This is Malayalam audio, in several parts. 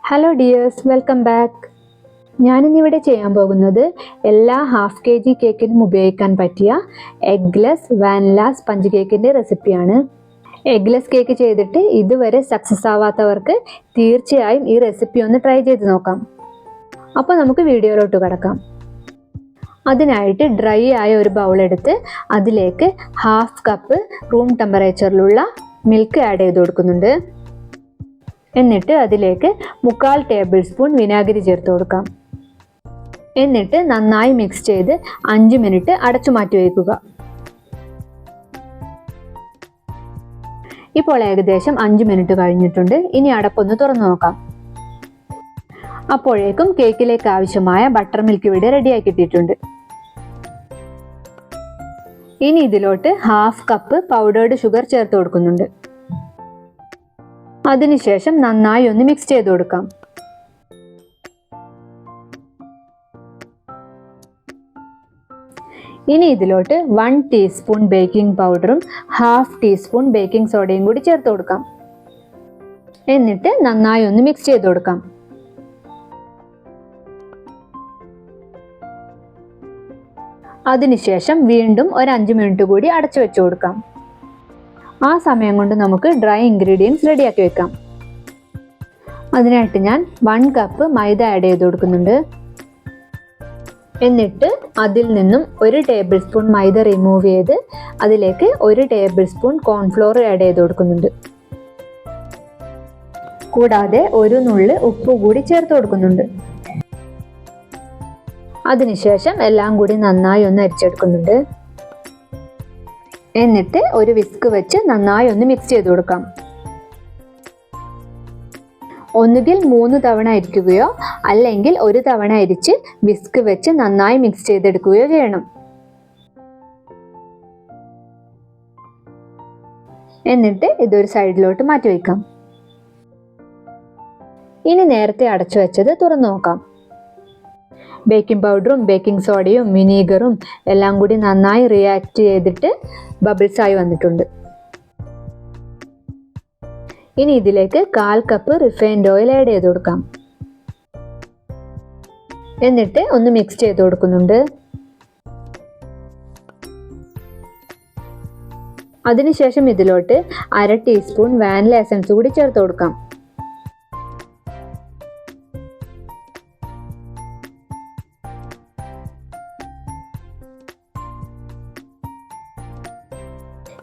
Hello dears, welcome back. ഞാനിന്നിവിടെ ചെയ്യാൻ പോകുന്നത് എല്ലാ ഹാഫ് kg കേക്കിനും ഉപയോഗിക്കാൻ പറ്റിയ എഗ്ലെസ് വാനില സ്പഞ്ച് കേക്കിൻ്റെ റെസിപ്പിയാണ്. എഗ്ലെസ് കേക്ക് ചെയ്തിട്ട് ഇതുവരെ സക്സസ് ആവാത്തവർക്ക് തീർച്ചയായും ഈ റെസിപ്പി ഒന്ന് ട്രൈ ചെയ്ത് നോക്കാം. അപ്പോൾ നമുക്ക് വീഡിയോയിലോട്ട് കിടക്കാം. അതിനായിട്ട് ഡ്രൈ ആയ ഒരു ബൗൾ എടുത്ത് അതിലേക്ക് ഹാഫ് കപ്പ് റൂം ടെമ്പറേച്ചറിലുള്ള മിൽക്ക് ആഡ് ചെയ്ത് കൊടുക്കുന്നുണ്ട്. എന്നിട്ട് അതിലേക്ക് 1/4 ടേബിൾ സ്പൂൺ വിനാഗിരി ചേർത്ത് കൊടുക്കാം. എന്നിട്ട് നന്നായി മിക്സ് ചെയ്ത് 5 മിനിറ്റ് അടച്ചു മാറ്റി വയ്ക്കുക. ഇപ്പോൾ ഏകദേശം 5 മിനിറ്റ് കഴിഞ്ഞിട്ടുണ്ട്. ഇനി അടപ്പൊന്ന് തുറന്നു നോക്കാം. അപ്പോഴേക്കും കേക്കിലേക്ക് ആവശ്യമായ ബട്ടർ മിൽക്ക് ഇവിടെ റെഡിയാക്കി കിട്ടിയിട്ടുണ്ട്. ഇനി ഇതിലോട്ട് ഹാഫ് കപ്പ് പൗഡേർഡ് ഷുഗർ ചേർത്ത് കൊടുക്കുന്നുണ്ട്. അതിനുശേഷം നന്നായി ഒന്ന് മിക്സ് ചെയ്ത് കൊടുക്കാം. ഇനി ഇതിലോട്ട് 1 ടീസ്പൂൺ ബേക്കിംഗ് പൗഡറും ഹാഫ് ടീസ്പൂൺ ബേക്കിംഗ് സോഡയും കൂടി ചേർത്ത് കൊടുക്കാം. എന്നിട്ട് നന്നായി ഒന്ന് മിക്സ് ചെയ്ത് കൊടുക്കാം. അതിനുശേഷം വീണ്ടും ഒരു 5 മിനിറ്റ് കൂടി അടച്ചു വെച്ച് കൊടുക്കാം. ആ സമയം കൊണ്ട് നമുക്ക് ഡ്രൈ ഇൻഗ്രീഡിയൻസ് റെഡിയാക്കി വെക്കാം. അതിനായിട്ട് ഞാൻ 1 കപ്പ് മൈദ ആഡ് ചെയ്ത് കൊടുക്കുന്നുണ്ട്. എന്നിട്ട് അതിൽ നിന്നും 1 ടേബിൾ സ്പൂൺ മൈദ റിമൂവ് ചെയ്ത് അതിലേക്ക് 1 ടേബിൾ സ്പൂൺ കോൺഫ്ലോർ ആഡ് ചെയ്ത് കൊടുക്കുന്നുണ്ട്. കൂടാതെ 1 നുള്ള് ഉപ്പ് കൂടി ചേർത്ത് കൊടുക്കുന്നുണ്ട്. അതിനുശേഷം എല്ലാം കൂടി നന്നായി ഒന്ന് അരിച്ചെടുക്കുന്നുണ്ട്. എന്നിട്ട് ഒരു വിസ്ക് വെച്ച് നന്നായി ഒന്ന് മിക്സ് ചെയ്ത് കൊടുക്കാം. ഒന്നുകിൽ 3 തവണ അരിക്കുകയോ അല്ലെങ്കിൽ 1 തവണ അരിച്ച് വിസ്ക് വെച്ച് നന്നായി മിക്സ് ചെയ്തെടുക്കുകയോ ചെയ്യണം. എന്നിട്ട് ഇതൊരു സൈഡിലോട്ട് മാറ്റി വയ്ക്കാം. ഇനി നേരത്തെ അടച്ചു വെച്ചത് തുറന്നു നോക്കാം. ബേക്കിംഗ് പൗഡറും ബേക്കിംഗ് സോഡയും വിനീഗറും എല്ലാം കൂടി നന്നായി റിയാക്ട് ചെയ്തിട്ട് ബബിൾസ് ആയി വന്നിട്ടുണ്ട്. ഇനി ഇതിലേക്ക് 1/4 കപ്പ് റിഫൈൻഡ് ഓയിൽ ആഡ് ചെയ്ത് കൊടുക്കാം. എന്നിട്ട് ഒന്ന് മിക്സ് ചെയ്ത് കൊടുക്കുന്നുണ്ട്. അതിനുശേഷം ഇതിലോട്ട് 1/2 ടീസ്പൂൺ വാനില എസൻസ് കൂടി ചേർത്ത് കൊടുക്കാം.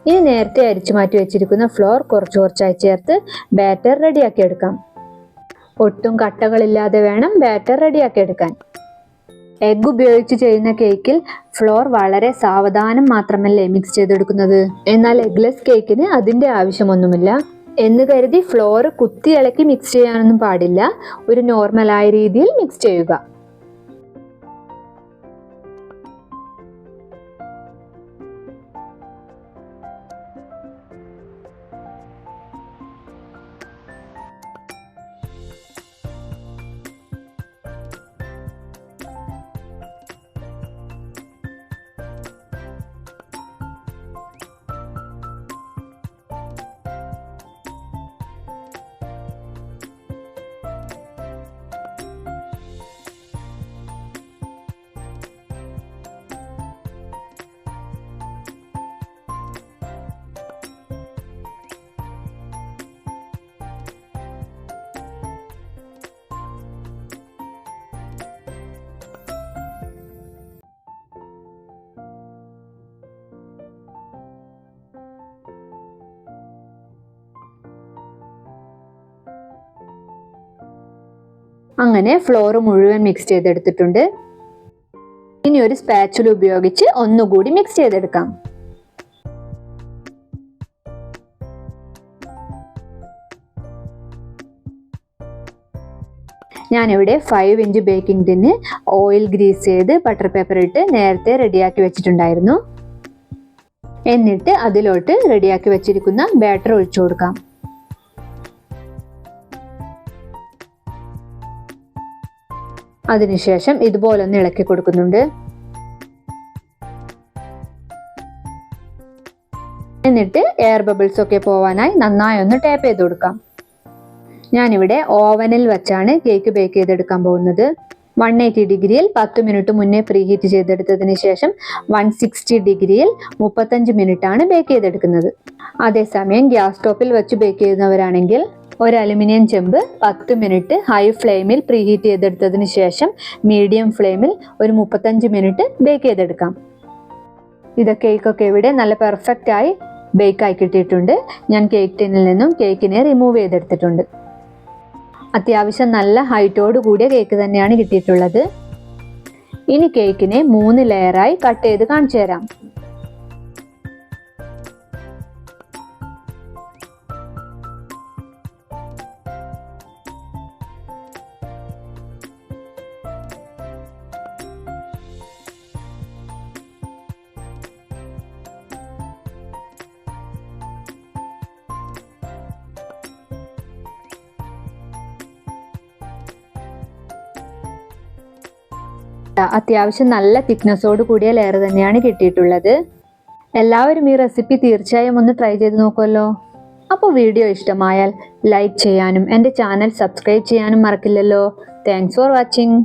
ഇനി നേരത്തെ അരിച്ചു മാറ്റി വെച്ചിരിക്കുന്ന ഫ്ലോർ കുറച്ച് കുറച്ചായി ചേർത്ത് ബാറ്റർ റെഡിയാക്കി എടുക്കാം. ഒട്ടും കട്ടകളില്ലാതെ വേണം ബാറ്റർ റെഡിയാക്കി എടുക്കാൻ. എഗ് ഉപയോഗിച്ച് ചെയ്യുന്ന കേക്കിൽ ഫ്ലോർ വളരെ സാവധാനം മാത്രമല്ലേ മിക്സ് ചെയ്തെടുക്കുന്നത്. എന്നാൽ എഗ്ലെസ് കേക്കിന് അതിൻ്റെ ആവശ്യമൊന്നുമില്ല. എന്ന് കരുതി ഫ്ലോർ കുത്തി ഇളക്കി മിക്സ് ചെയ്യാനൊന്നും പാടില്ല. ഒരു നോർമലായ രീതിയിൽ മിക്സ് ചെയ്യുക. അങ്ങനെ ഫ്ലോർ മുഴുവൻ മിക്സ് ചെയ്തെടുത്തിട്ടുണ്ട്. ഇനി ഒരു സ്പാച്ചുല ഉപയോഗിച്ച് ഒന്നുകൂടി മിക്സ് ചെയ്തെടുക്കാം. ഞാനിവിടെ 5 inch baking tin oil Greece ചെയ്ത് ബട്ടർ പേപ്പർ ഇട്ട് നേരത്തെ റെഡിയാക്കി വെച്ചിട്ടുണ്ടായിരുന്നു. എന്നിട്ട് അതിലോട്ട് റെഡിയാക്കി വെച്ചിരിക്കുന്ന ബാറ്റർ ഒഴിച്ചു കൊടുക്കാം. അതിനുശേഷം ഇതുപോലെ ഒന്ന് ഇളക്കി കൊടുക്കുന്നുണ്ട്. എന്നിട്ട് എയർ ബബിൾസ് ഒക്കെ പോവാനായി നന്നായി ഒന്ന് ടാപ്പ് ചെയ്ത് കൊടുക്കാം. ഞാനിവിടെ ഓവനിൽ വെച്ചാണ് കേക്ക് ബേക്ക് ചെയ്തെടുക്കാൻ പോകുന്നത്. 180 ഡിഗ്രിയിൽ 10 മിനിറ്റ് മുന്നേ പ്രീഹീറ്റ് ചെയ്തെടുത്തതിന് ശേഷം 160 ഡിഗ്രിയിൽ 35 മിനിറ്റ് ആണ് ബേക്ക് ചെയ്തെടുക്കുന്നത്. അതേസമയം ഗ്യാസ് സ്റ്റോപ്പിൽ വെച്ച് ബേക്ക് ചെയ്യുന്നവരാണെങ്കിൽ ഒരു അലുമിനിയം ചെമ്പ് 10 മിനിറ്റ് ഹൈ ഫ്ലെയിമിൽ പ്രീഹീറ്റ് ചെയ്തെടുത്തതിന് ശേഷം മീഡിയം ഫ്ലെയിമിൽ ഒരു 35 മിനിറ്റ് ബേക്ക് ചെയ്തെടുക്കാം. കേക്കൊക്കെ ഇവിടെ നല്ല പെർഫെക്റ്റ് ആയി ബേക്ക് ആയി കിട്ടിയിട്ടുണ്ട്. ഞാൻ കേക്ക് ടിന്നിൽ നിന്നും കേക്കിനെ റിമൂവ് ചെയ്തെടുത്തിട്ടുണ്ട്. അത്യാവശ്യം നല്ല ഹൈറ്റോട് കൂടിയ കേക്ക് തന്നെയാണ് കിട്ടിയിട്ടുള്ളത്. ഇനി കേക്കിനെ 3 ലെയറായി കട്ട് ചെയ്ത് കാണിച്ചു തരാം. അത്യാവശ്യം നല്ല തിക്നെസ്സോട് കൂടിയ ലെയർ തന്നെയാണ് കിട്ടിയിട്ടുള്ളത്. എല്ലാവരും ഈ റെസിപ്പി തീർച്ചയായും ഒന്ന് ട്രൈ ചെയ്ത് നോക്കുമല്ലോ. അപ്പോൾ വീഡിയോ ഇഷ്ടമായാൽ ലൈക്ക് ചെയ്യാനും എൻ്റെ ചാനൽ സബ്സ്ക്രൈബ് ചെയ്യാനും മറക്കില്ലല്ലോ. Thanks for watching.